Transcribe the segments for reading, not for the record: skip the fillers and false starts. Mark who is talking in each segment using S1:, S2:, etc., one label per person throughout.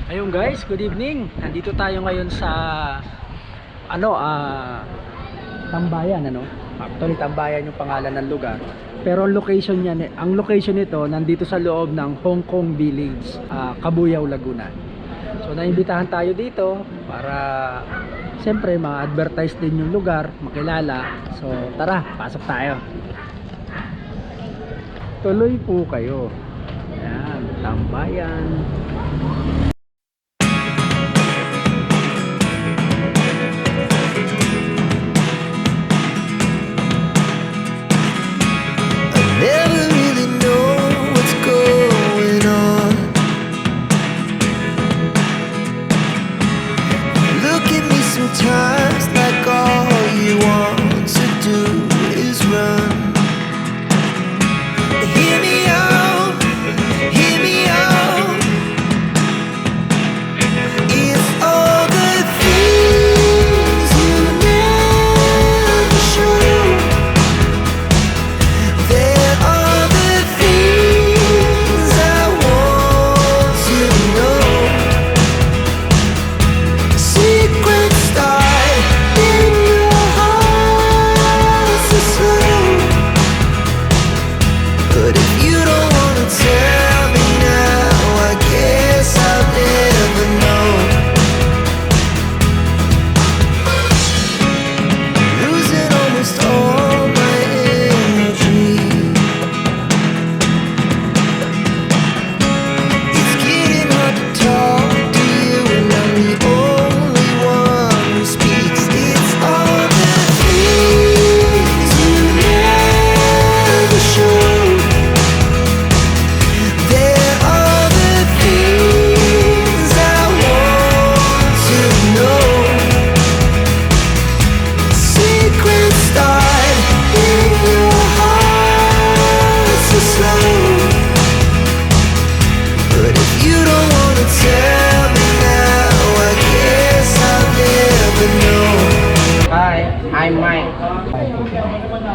S1: Ayun guys, good evening. Nandito tayo ngayon sa Tambayan Actually Tambayan yung pangalan ng lugar. Pero ang location nito nandito sa loob ng Hong Kong Village, Cabuyao, Laguna. So naimbitahan tayo dito para siyempre ma-advertise din yung lugar, makilala. So tara, pasok tayo. Tuloy po kayo. Ayan, Tambayan.
S2: Never really know what's going on. Look at me sometimes like all you want to do is run. Hear me out, hear me out. It's all the things you never show. There are the things I want to know. Secrets start in your heart so slow. But if you don't wanna tell me now, I guess I'll never know. Losing almost all my energy. It's getting hard to talk to you, and I'm the only one who speaks. It's all the things you never show. There are the things I want to know. Secrets start in your heart so slow. But if you don't wanna tell me now, I guess I'll never know.
S3: Hi, I'm Mike.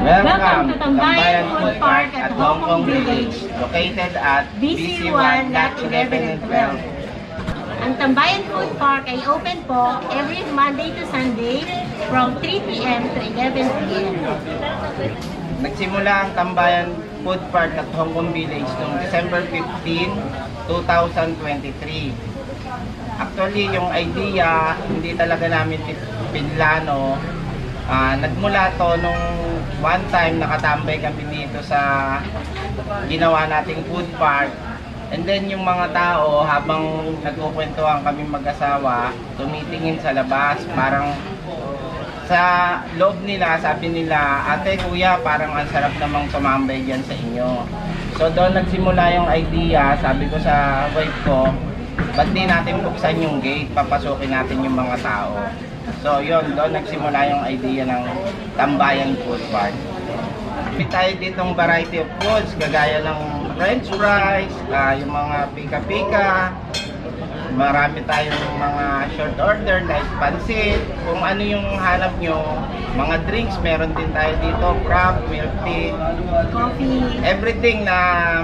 S4: Welcome to Tambayan Food Park at Hong Kong Village,
S3: located at
S4: BC1, Lot 11 and 12. Ang Tambayan Food Park ay open po every Monday to Sunday from 3 p.m. to 11 p.m.
S3: Nagsimula ang Tambayan Food Park at Hong Kong Village noong December 15, 2023. Actually, yung idea, hindi talaga namin pinlano. Nagmula to nung one time nakatambay kami dito sa ginawa nating food park. And then yung mga tao, habang nagkukwentuhan kami mag-asawa, tumitingin sa labas, parang sa loob nila, sabi nila, ate, kuya, parang ang sarap namang tumambay dyan sa inyo. So doon nagsimula yung idea, sabi ko sa wife ko, ba't di natin buksan yung gate, papasukin natin yung mga tao. So yun, doon nagsimula yung idea ng Tambayan Food Park. May tayo ditong variety of foods, kagaya ng french fries, yung mga pika-pika. Marami tayong mga short order like pansit. Kung ano yung hanap nyo, mga drinks, meron din tayo dito, frap, milk tea,
S4: Coffee,
S3: everything na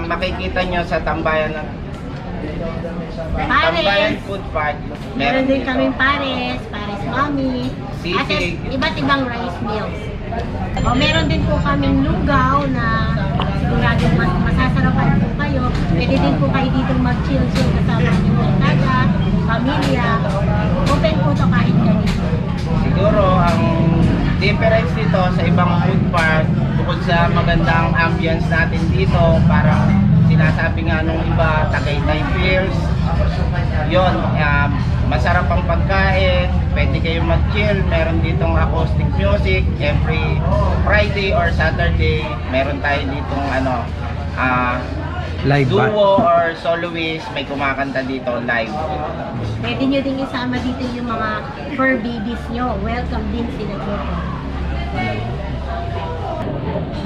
S3: makikita nyo sa Tambayan
S4: pares.
S3: Food Park.
S4: Meron din
S3: dito.
S4: kaming pares mami, at
S3: Sisig.
S4: iba't ibang rice meals. O meron din po kaming lugaw na siguradong masasarapan po kayo. Pwede din po kayo dito mag-chill-chill kasama ng barkada, pamilya. Open po to kahit ganito.
S3: Siguro ang difference dito sa ibang food park, bukod sa magandang ambience natin dito, parang sinasabi nga nung iba, Tagaytay Feels. Yun, masarap ang pagkain, pwede kayo mag-chill, meron ditong acoustic music, every Friday or Saturday, meron tayo ditong
S1: Live ba?
S3: duo or soloist, may kumakanta dito live.
S4: Pwede nyo din isama dito yung mga fur babies nyo. Welcome din sila dito.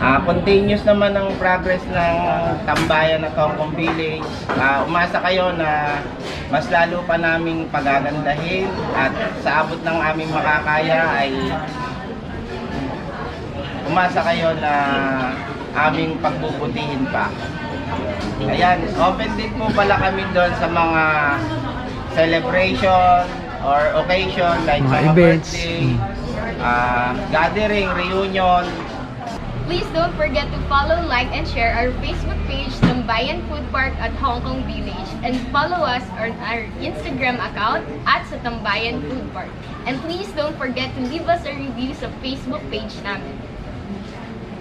S3: Continuous naman ang progress ng Tambayan at Hong Kong Village. Umasa kayo na mas lalo pa naming pagagandahin at sa abot ng aming makakaya ay umasa kayo na aming pagbubutihin pa. Ayan, open din po pala kami doon sa mga celebration or occasion like
S1: Mga
S3: mga
S1: events.
S3: birthday, gathering, reunion.
S5: Please don't forget to follow, like, and share our Facebook page, Tambayan Food Park at Hong Kong Village, and follow us on our Instagram account at sa Tambayan Food Park. And please don't forget to leave us a review sa Facebook page namin.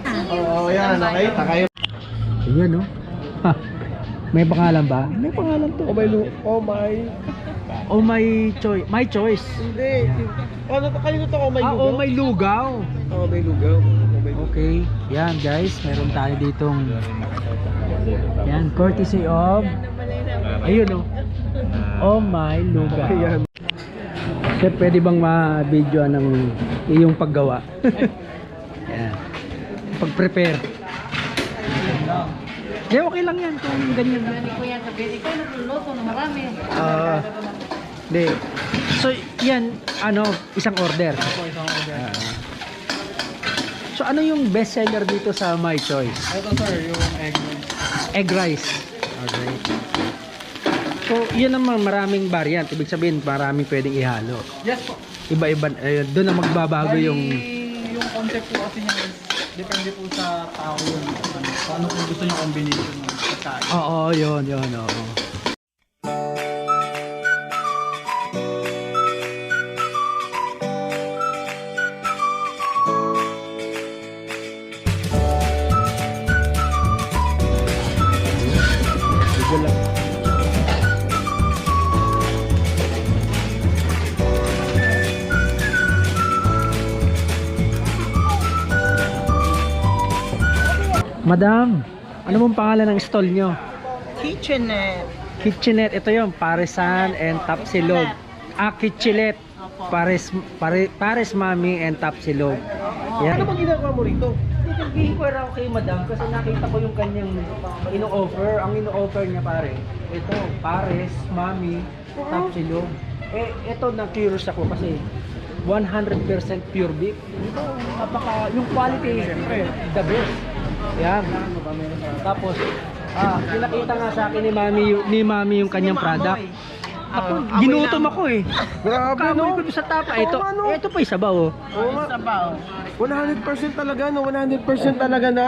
S5: See you sa Tambayan.
S1: Ayan, no? Ha, may pangalan ba? May pangalan to. Oh my choice. My choice.
S6: Hindi. Ano to? Kanino to? Oh my
S1: Ah,
S6: lugaw?
S1: oh my lugaw.
S6: Oh my lugaw. Oh my lugaw.
S1: Okay. Yan, guys. Meron tayo ditong yan, courtesy of ayun, no? Oh my lugaw.
S6: Ayan.
S1: Chef, pwede bang ma-video ng iyong paggawa? Yan. Pag-prepare. Di, okay lang yan kung ganyan. Di. So, yan, ano, isang order. So, ano yung best seller dito sa My Choice?
S6: Ito sir, yung egg.
S1: Egg rice. Okay. So, yun naman maraming variant. Ibig sabihin, maraming pwedeng ihalo.
S6: Yes po.
S1: Iba-iba, doon na magbabago
S6: Bali,
S1: yung...
S6: yung concept po kasi niya is depende po sa tao yun. Paano po gusto niyo combination ng pagkain.
S1: Oo, yun, oo. Madam, ano mong pangalan ng stall nyo?
S7: Kitchenette.
S1: Kitchenette, ito yung Paresan and Tapsilog. Kitchenette. Pares Mami and Tapsilog. Yan.
S6: Ano bang ginagawa mo rito?
S1: Nag-inquire ako kay Madam kasi nakita ko yung kanyang ino-offer. Ang ino-offer niya pare, ito, Pares, Mami, Tapsilog. Ito na-curious ako kasi 100% pure beef. Ito, yung quality, the best. Yan. Tapos, pinakita nga sa akin ni Mami yung kanyang product. Ako, ginutom ako eh.
S6: Grabe,
S1: Kamoy
S6: no?
S1: ko sa tapa. Ito pa yung sabaw.
S6: Oo nga. 100% talaga, no? 100% talaga na?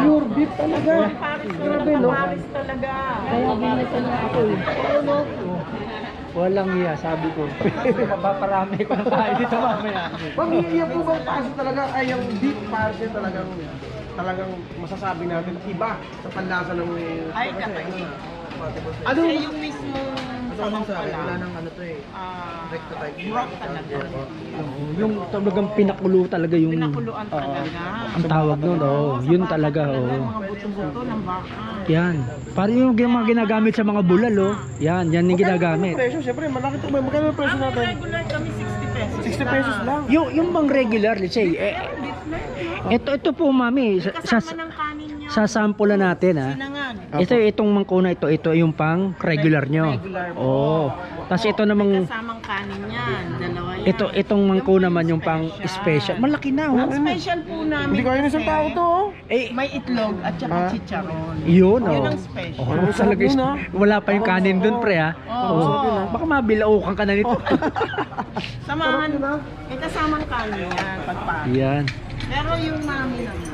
S6: Pure beef talaga. Grabe, no?
S1: Kaya binito na ako eh. Ano? Walang iya, sabi ko. Mapaparami ko na tayo dito mamaya.
S6: Pag iiyak po bang paso talaga ay yung beef parse talagang masasabi natin iba sa panlasa ng
S7: Ay, kakay.
S6: ano
S7: Kasi yung mismo sabaw pa lang.
S6: wala nang ano to eh. Recto type.
S7: Brock talaga.
S1: Yung talagang pinakulo talaga yung...
S7: Pinakuluan talaga.
S1: Ang tawag nun, yun talaga,
S7: Yung mga buto-buto ng baka.
S1: Yan. Parang yung mga ginagamit sa mga bulal, Yan yung ginagamit.
S6: Presyo, syempre malaki to. Magkano yung presyo
S7: Ang
S6: natin?
S7: regular kami 60 pesos.
S6: 60 pesos lang.
S1: Yung bang regular, let's say, ito po, Mami,
S7: Kasama ng kanin niya.
S1: sasampulan natin,
S7: Sinangag.
S1: Itong mangkuna ito yung pang regular nyo.
S7: Regular po.
S1: Oo. Tapos ito namang,
S7: Kasamang kanin yan. Dalawa yan.
S1: itong mangkuna naman yung pang special. Malaki na,
S7: Ang special po namin.
S6: Hindi kaya ng isang
S7: kasi
S6: tao to.
S7: May itlog at saka chicharon.
S1: Yun,
S7: Yun ang special.
S1: Oh, talaga,
S6: yun,
S1: wala pa yung kanin dun, pre, ha?
S7: Oo.
S1: Baka mabilaukan ka na nito.
S7: Samahan. May kasamang kanin yan. Pagpapit.
S1: Yan.
S7: Pero yung mami naman.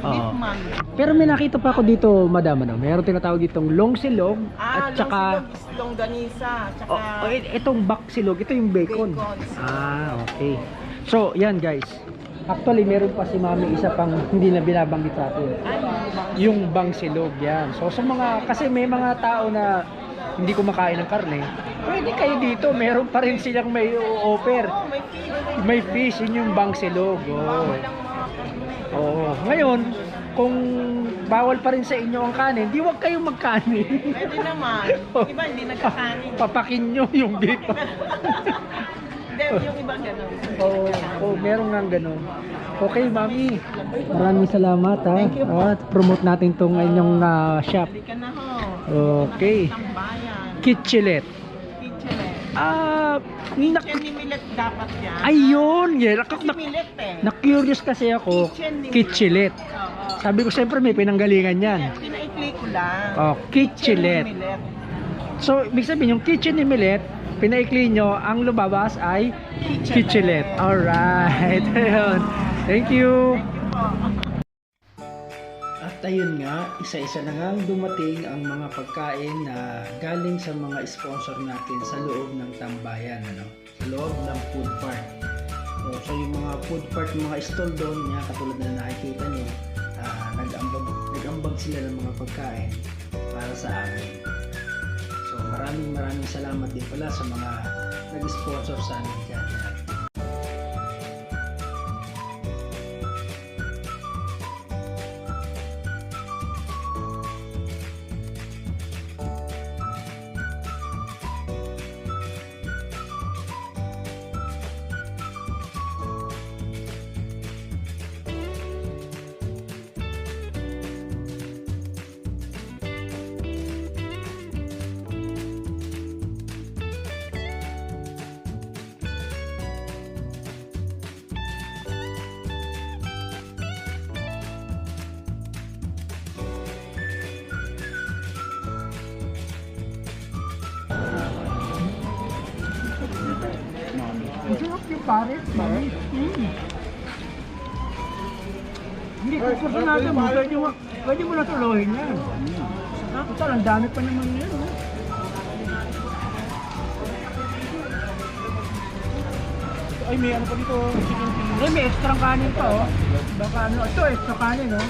S7: Beef mami.
S1: Pero may nakita pa ako dito, madam, meron tinatawag ditong long silog at saka
S7: longganisa. Tsaka
S1: itong back silog, ito yung bacon. Okay. So, yan guys. Actually, meron pa si Mami isa pang hindi na binabanggit sa atin. Yung bang silog, yan. So, sa mga, kasi may mga tao na hindi kumakain ng karne, pwede kayo dito. Meron pa rin silang may offer. May fish, yun yung bang silog. Ngayon, kung bawal pa rin sa inyo ang kanin, di wag kayong magkanin.
S7: pwede naman. Iba hindi nagkakanin.
S1: Papakin nyo yung beef.
S7: Hindi, yung iba gano'n.
S1: Meron nga ganun. Okay, Mami. Maraming salamat, ha. At promote natin tong inyong shop.
S7: Hindi ka na ho.
S1: Okay.
S7: Tambayan.
S1: Kitchelet.
S7: Kitchelet. Kitchen ni Millet dapat yan.
S1: Ayun. Yeah,
S7: Kasi Millet eh.
S1: na-curious kasi ako.
S7: Kitchen ni
S1: Kitchelet.
S7: Oo.
S1: Sabi ko, siyempre may pinanggalingan yan.
S7: Pinaikli ko lang.
S1: Kitchelet.
S7: Kitchen ni Millet.
S1: So, ibig sabihin, yung kitchen ni Milet, pinaikli nyo, ang lumabas ay kitchenette. Alright. Ayun. Thank you. At ayun nga, isa-isa na nga dumating ang mga pagkain na galing sa mga sponsor natin sa loob ng tambayan, ano? Sa loob ng food park. So yung mga food park, mga stall doon, nga katulad na nakikita nyo, nag-ambag sila ng mga pagkain para sa amin. So maraming salamat din pala sa mga nag-sponsor sa amin dyan. Masarap yung pare. Hindi ko gusto natin mo. Pwede mo na tuloyin yan. Total, ang dami pa naman yan. Ay, may ano pa dito. Ay, may extra kanin pa, oh. Baka ano, ito extra kanin, oh.